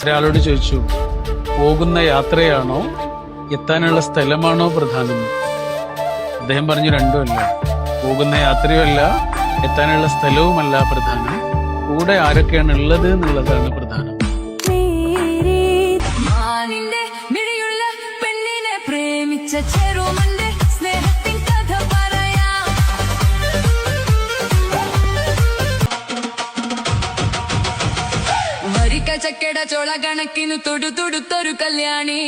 ഒരാളോട് ചോദിച്ചു, പോകുന്ന യാത്രയാണോ എത്താനുള്ള സ്ഥലമാണോ പ്രധാനം? അദ്ദേഹം പറഞ്ഞു, രണ്ടുമല്ല. പോകുന്ന യാത്രയുമല്ല, എത്താനുള്ള സ്ഥലവുമല്ല പ്രധാനം, കൂടെ ആരൊക്കെയാണ് ഉള്ളത് എന്നുള്ളതാണ് പ്രധാനം. ചക്കട ചോള കണക്കിന് തൊടുത്തൊരു കല്യാണി